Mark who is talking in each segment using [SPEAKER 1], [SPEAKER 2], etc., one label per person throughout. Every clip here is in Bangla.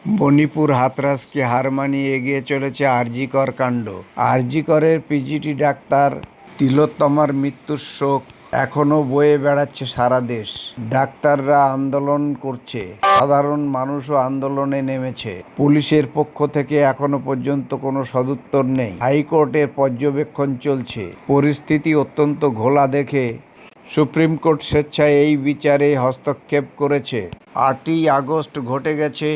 [SPEAKER 1] মণিপুর হাতরাসকে হার মানিয়ে এগিয়ে চলেছে আরজি কর কাণ্ড। আরজি করের পিজিটি ডাক্তার তিলোত্তমার মৃত্যুর শোক এখনও বয়ে বেড়াচ্ছে সারা দেশ। ডাক্তাররা আন্দোলন করছে, সাধারণ মানুষও আন্দোলনে নেমেছে। পুলিশের পক্ষ থেকে এখনো পর্যন্ত কোনো সদুত্তর নেই। হাইকোর্টের পর্যবেক্ষণ চলছে। পরিস্থিতি অত্যন্ত ঘোলা দেখে সুপ্রিম কোর্ট স্বেচ্ছায় এই বিচারে হস্তক্ষেপ করেছে। 8ই আগস্ট ঘটে গেছে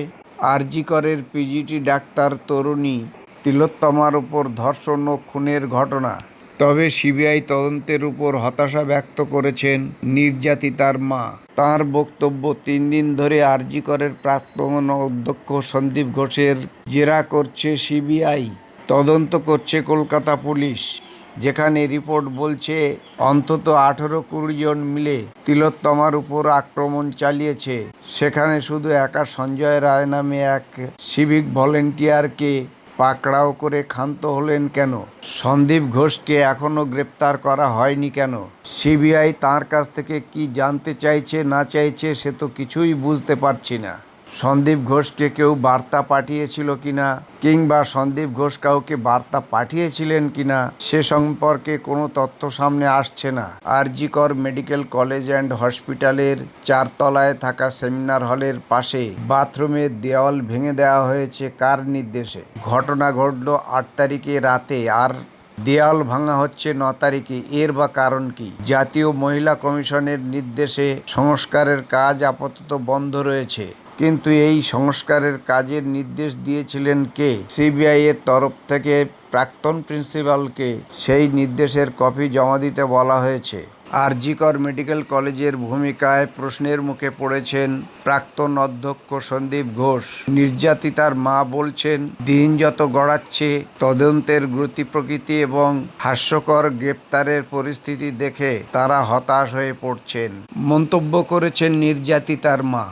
[SPEAKER 1] আরজি করের পিজিটি ডাক্তার তরুণী তিলোত্তমার উপর ধর্ষণ ও খুনের ঘটনা। তবে সিবিআই তদন্তের উপর হতাশা ব্যক্ত করেছেন নির্যাতিতার মা। তাঁর বক্তব্য, 3 দিন ধরে আরজি করের প্রাক্তন অধ্যক্ষ সন্দীপ ঘোষের জেরা করছে সিবিআই, তদন্ত করছে কলকাতা পুলিশ। যেখানে রিপোর্ট বলছে অন্তত 18-20 জন মিলে তিলোত্তমার উপর আক্রমণ চালিয়েছে, সেখানে শুধু একা সঞ্জয় রায় নামে এক সিভিক ভলেন্টিয়ারকে পাকড়াও করে ক্ষান্ত হলেন কেন? সন্দীপ ঘোষকে এখনও গ্রেপ্তার করা হয়নি কেন? সিবিআই তাঁর কাছ থেকে কি জানতে চাইছে না চাইছে সে তো কিছুই বুঝতে পারছি না। সন্দীপ ঘোষকে কেউ বার্তা পাঠিয়েছিল কিনা, কিংবা সন্দীপ ঘোষ কাউকে বার্তা পাঠিয়েছিলেন কিনা সে সম্পর্কে কোনো তথ্য সামনে আসছে না। আরজি কর মেডিকেল কলেজ অ্যান্ড হসপিটালের 4 তলায় থাকা সেমিনার হলের পাশে বাথরুমের দেওয়াল ভেঙে দেওয়া হয়েছে কার নির্দেশে? ঘটনা ঘটল 8 তারিখে রাতে, আর দেয়াল ভাঙা হচ্ছে 9 তারিখে। এর বা কারণ কি? জাতীয় মহিলা কমিশনের নির্দেশে সংস্কারের কাজ আপাতত বন্ধ রয়েছে, কিন্তু এই সংস্কারের কাজের নির্দেশ দিয়েছিলেন কে? সিবিআই এর তরফ থেকে প্রাক্তন প্রিন্সিপালকে সেই নির্দেশের কপি জমা দিতে বলা হয়েছে। আরজি কর মেডিকেল কলেজের ভূমিকায় প্রশ্নের মুখে পড়েছেন প্রাক্তন অধ্যক্ষ সন্দীপ ঘোষ। নির্যাতিতার মা বলছেন, দিন যত গড়াচ্ছে তদন্তের গতি প্রকৃতি এবং হাস্যকর গ্রেপ্তারের পরিস্থিতি দেখে তারা হতাশ হয়ে পড়ছেন। মন্তব্য করেছেন নির্যাতিতার মা।